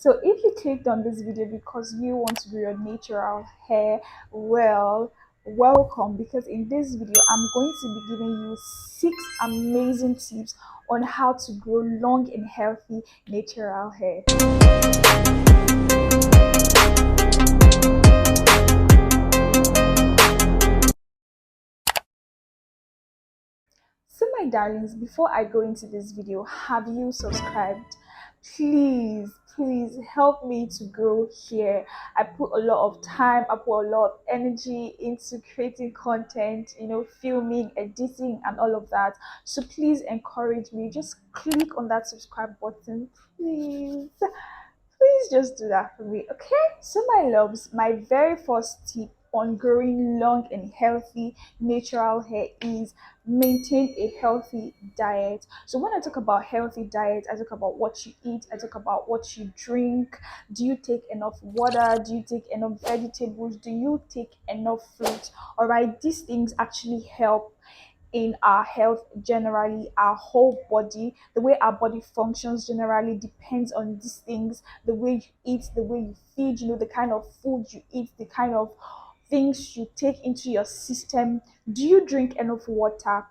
So if you clicked on this video because you want to grow your natural hair, well, welcome, because in this video I'm going to be giving you 6 amazing tips on how to grow long and healthy natural hair. So my darlings, before I go into this video, have you subscribed? Please help me to grow here. I put a lot of time, I put a lot of energy into creating content, filming, editing and all of that. So please encourage me, just click on that subscribe button, please just do that for me, okay? So my loves, my very first tip on growing long and healthy natural hair is maintain a healthy diet. So when I talk about healthy diet, I talk about what you eat, I talk about what you drink. Do you take enough water? Do you take enough vegetables? Do you take enough fruit? All right, these things actually help in our health generally. Our whole body, the way our body functions generally depends on these things. The way you eat, the way you feed, the kind of food you eat, the kind of things you take into your system. Do you drink enough water?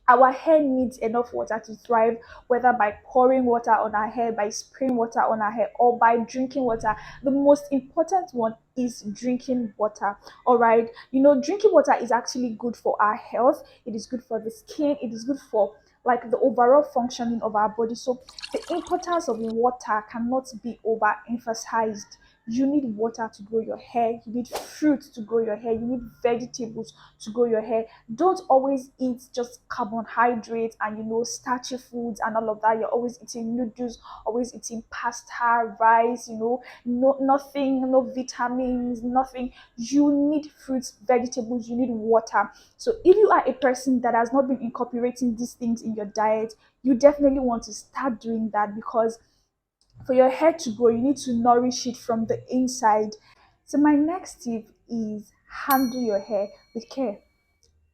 Our hair needs enough water to thrive, whether by pouring water on our hair, by spraying water on our hair, or by drinking water. The most important one is drinking water. All right, drinking water is actually good for our health, it is good for the skin, it is good for like the overall functioning of our body. So the importance of water cannot be overemphasized. You need water to grow your hair, you need fruit to grow your hair, you need vegetables to grow your hair. Don't always eat just carbohydrates and starchy foods and all of that. You're always eating noodles, always eating pasta, rice, no nothing, no vitamins, nothing. You need fruits, vegetables, you need water. So if you are a person that has not been incorporating these things in your diet, you definitely want to start doing that, because for your hair to grow, you need to nourish it from the inside. So my next tip is handle your hair with care.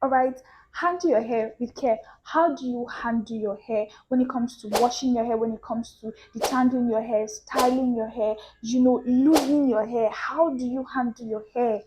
All right, handle your hair with care. How do you handle your hair when it comes to washing your hair, when it comes to detangling your hair, styling your hair, loosening your hair? How do you handle your hair?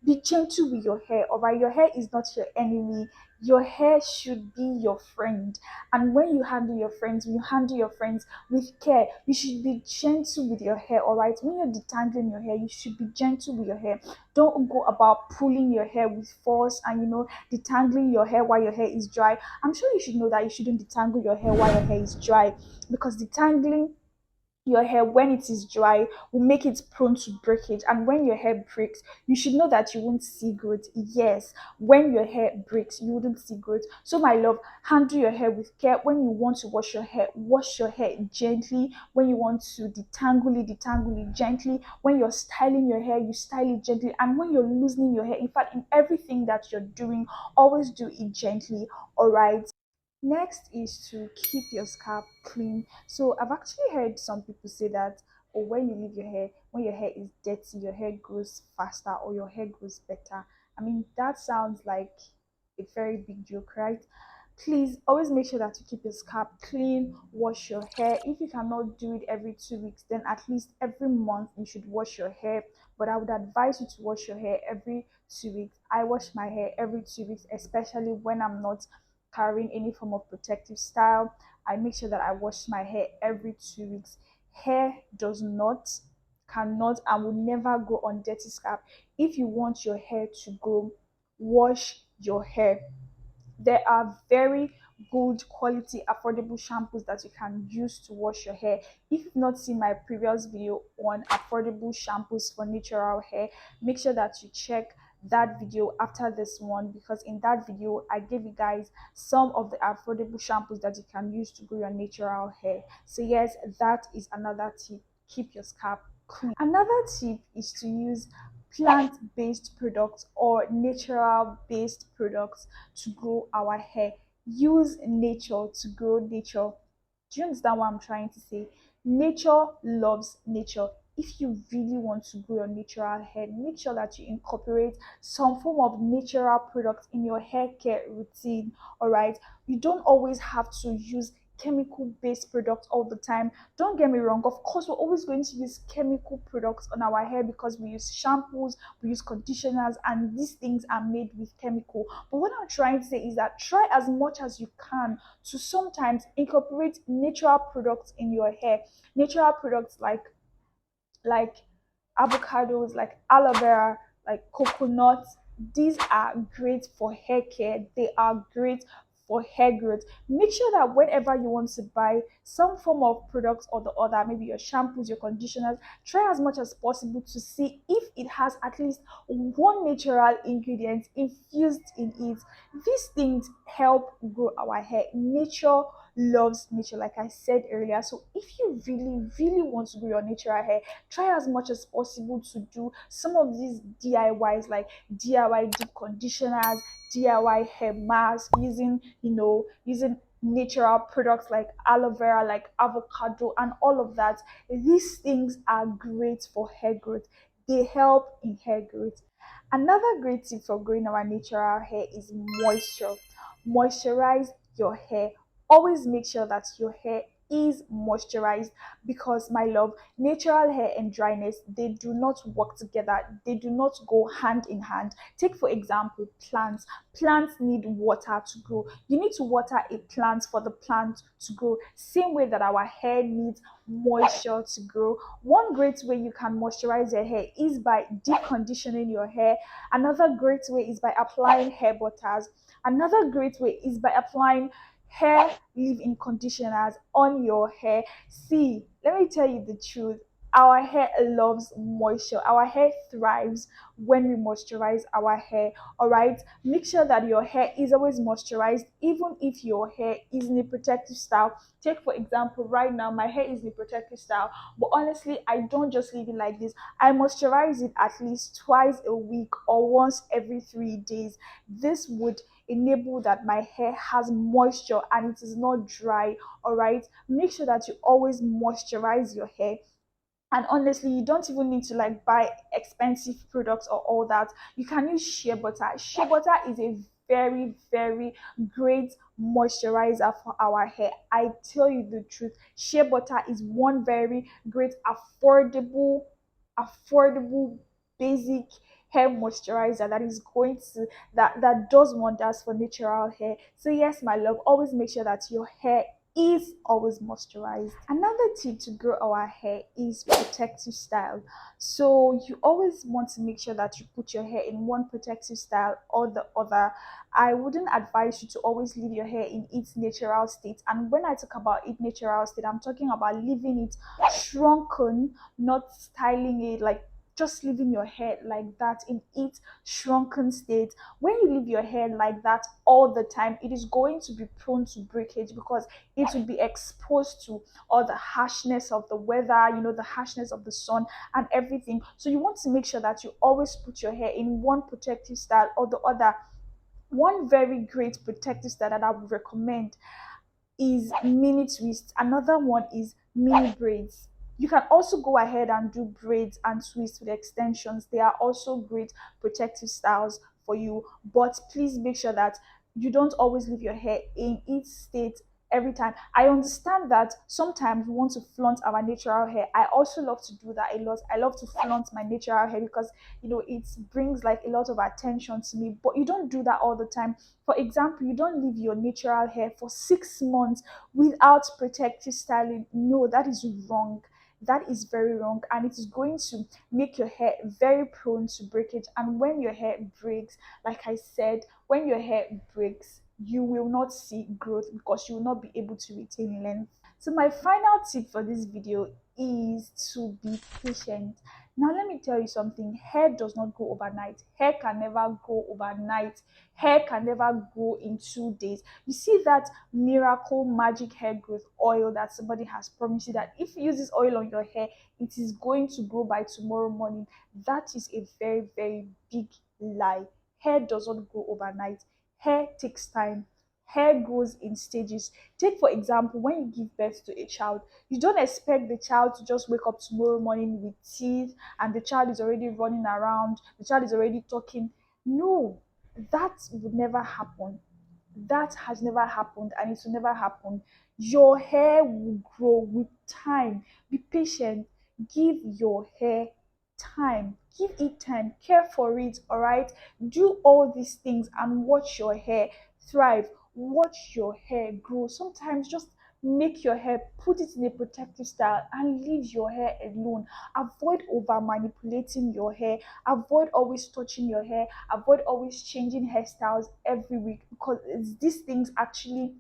Be gentle with your hair. All right, your hair is not your enemy. Your hair should be your friend. And when you handle your friends, when you handle your friends with care, you should be gentle with your hair. All right, when you're detangling your hair, you should be gentle with your hair. Don't go about pulling your hair with force and detangling your hair while your hair is dry. I'm sure you should know that you shouldn't detangle your hair while your hair is dry, because detangling your hair when it is dry will make it prone to breakage, and when your hair breaks, you should know that you won't see growth. Yes, when your hair breaks, you wouldn't see growth. So my love, handle your hair with care. When you want to wash your hair gently. When you want to detangle it gently. When you're styling your hair, you style it gently. And when you're loosening your hair, in fact, in everything that you're doing, always do it gently. All right. Next is to keep your scalp clean. So I've actually heard some people say that, or when you leave your hair, when your hair is dirty, your hair grows faster or your hair grows better. I mean, that sounds like a very big joke, right? Please always make sure that you keep your scalp clean, wash your hair. If you cannot do it every 2 weeks, then at least every month you should wash your hair. But I would advise you to wash your hair every 2 weeks. I wash my hair every 2 weeks, especially when I'm not carrying any form of protective style. I make sure that I wash my hair every 2 weeks. Hair does not, cannot, and will never go on dirty scalp. If you want your hair to grow, wash your hair. There are very good quality affordable shampoos that you can use to wash your hair. If you've not seen my previous video on affordable shampoos for natural hair, make sure that you check that video after this one, because in that video I gave you guys some of the affordable shampoos that you can use to grow your natural hair. So yes, that is another tip. Keep your scalp clean. Another tip is to use plant-based products or natural-based products to grow our hair. Use nature to grow nature. Do you understand what I'm trying to say? Nature loves nature. If you really want to grow your natural hair, make sure that you incorporate some form of natural products in your hair care routine. All right, you don't always have to use chemical based products all the time. Don't get me wrong, of course we're always going to use chemical products on our hair because we use shampoos, we use conditioners, and these things are made with chemical. But what I'm trying to say is that try as much as you can to sometimes incorporate natural products in your hair. Natural products like avocados, like aloe vera, like coconuts. These are great for hair care. They are great for hair growth. Make sure that whenever you want to buy some form of products or the other, maybe your shampoos, your conditioners, try as much as possible to see if it has at least one natural ingredient infused in it. These things help grow our hair. Nature loves nature, like I said earlier. So if you really want to grow your natural hair, try as much as possible to do some of these DIYs, like DIY deep conditioners, DIY hair mask, using natural products like aloe vera, like avocado, and all of that. These things are great for hair growth. They help in hair growth. Another great tip for growing our natural hair is moisture. Moisturize your hair. Always make sure that your hair is moisturized, because my love, natural hair and dryness, they do not work together. They do not go hand in hand. Take for example plants. Plants need water to grow. You need to water a plant for the plant to grow, same way that our hair needs moisture to grow. One great way you can moisturize your hair is by deep conditioning your hair. Another great way is by applying hair butters. Another great way is by applying hair leave-in conditioners on your hair. See, let me tell you the truth. Our hair loves moisture. Our hair thrives when we moisturize our hair. All right. Make sure that your hair is always moisturized, even if your hair is in a protective style. Take for example, right now my hair is in a protective style, but honestly, I don't just leave it like this. I moisturize it at least twice a week or once every 3 days. This would enable that my hair has moisture and it is not dry. All right, make sure that you always moisturize your hair. And honestly, you don't even need to like buy expensive products or all that. You can use shea butter. Shea butter is a very great moisturizer for our hair. I tell you the truth, shea butter is one very great affordable basic hair moisturizer that is going to that does wonders for natural hair. So yes, my love, always make sure that your hair is always moisturized. Another tip to grow our hair is protective style. So you always want to make sure that you put your hair in one protective style or the other. I wouldn't advise you to always leave your hair in its natural state. And when I talk about its natural state, I'm talking about leaving it shrunken, not styling it, like just leaving your hair like that in its shrunken state. When you leave your hair like that all the time, it is going to be prone to breakage because it will be exposed to all the harshness of the weather, the harshness of the sun and everything. So you want to make sure that you always put your hair in one protective style or the other. One very great protective style that I would recommend is mini twists. Another one is mini braids. You can also go ahead and do braids and twists with extensions. They are also great protective styles for you. But please make sure that you don't always leave your hair in its state every time. I understand that sometimes we want to flaunt our natural hair. I also love to do that a lot. I love to flaunt my natural hair because it brings like a lot of attention to me. But you don't do that all the time. For example, you don't leave your natural hair for 6 months without protective styling. No, that is wrong. That is very wrong, and it is going to make your hair very prone to breakage. And when your hair breaks, like I said, when your hair breaks, you will not see growth because you will not be able to retain length. So my final tip for this video is to be patient. Now let me tell you something. Hair does not grow overnight. Hair can never grow overnight. Hair can never grow in 2 days. You see that miracle magic hair growth oil that somebody has promised you that if you use this oil on your hair, it is going to grow by tomorrow morning. That is a very big lie. Hair does not grow overnight. Hair takes time. Hair grows in stages. Take for example, when you give birth to a child, you don't expect the child to just wake up tomorrow morning with teeth and the child is already running around, the child is already talking. No, that would never happen. That has never happened and it will never happen. Your hair will grow with time. Be patient. Give your hair time. Give it time. Care for it, all right? Do all these things and watch your hair thrive. Watch your hair grow. Sometimes just make your hair, put it in a protective style and leave your hair alone. Avoid over manipulating your hair. Avoid always touching your hair. Avoid always changing hairstyles every week, because these things actually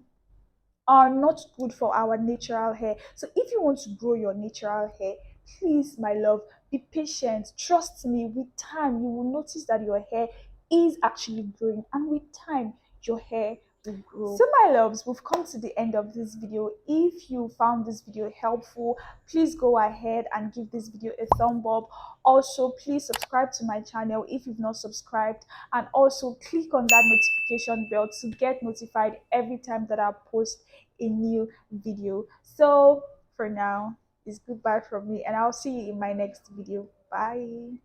are not good for our natural hair. So if you want to grow your natural hair, please, my love, be patient. Trust me, with time, you will notice that your hair is actually growing, and with time, your hair will grow. So, my loves, we've come to the end of this video. If you found this video helpful, please go ahead and give this video a thumb up. Also, please subscribe to my channel if you've not subscribed, and also click on that notification bell to get notified every time that I post a new video. So for now, it's goodbye from me, and I'll see you in my next video. Bye.